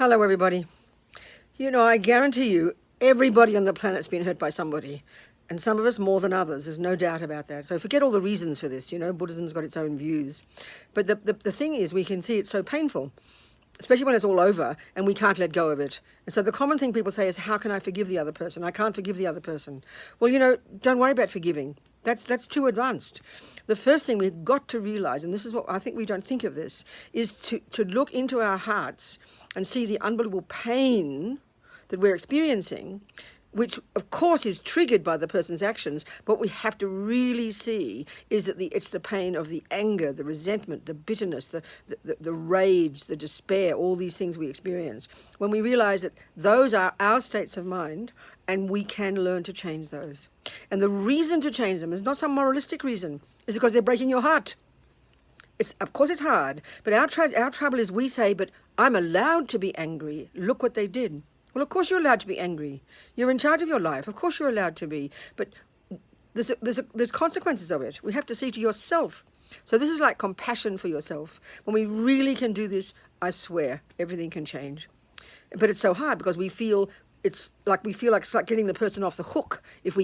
Hello, everybody. You know, I guarantee you, everybody on the planet's been hurt by somebody, and some of us more than others. There's no doubt about that. So forget all the reasons for this. You know, Buddhism's got its own views. But the thing is, we can see it's so painful, especially when it's all over and we can't let go of it. And so the common thing people say is, how can I forgive the other person? I can't forgive the other person. Well, you know, don't worry about forgiving. That's too advanced. The first thing we've got to realize, and this is what I think we don't think of this, is to look into our hearts and see the unbelievable pain that we're experiencing, which of course is triggered by the person's actions, but we have to really see is that it's the pain of the anger, the resentment, the bitterness, the rage, the despair, all these things we experience. When we realize that those are our states of mind and we can learn to change those. And the reason to change them is not some moralistic reason, it's because they're breaking your heart. Of course it's hard, but our trouble is we say, but I'm allowed to be angry. Look what they did. Well, of course you're allowed to be angry. You're in charge of your life. Of course you're allowed to be. But there's consequences of it. We have to see to yourself. So this is like compassion for yourself. When we really can do this, I swear, everything can change. But it's so hard because we feel it's like getting the person off the hook if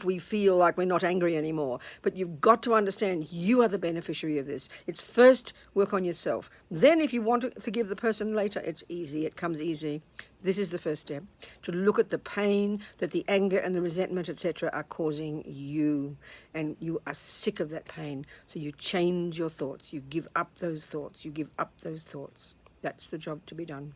we feel like we're not angry anymore. But you've got to understand you are the beneficiary of this. It's first work on yourself. Then if you want to forgive the person later, it's easy. It comes easy. This is the first step, to look at the pain that the anger and the resentment, etc., are causing you. And you are sick of that pain. So you change your thoughts. You give up those thoughts. You give up those thoughts. That's the job to be done.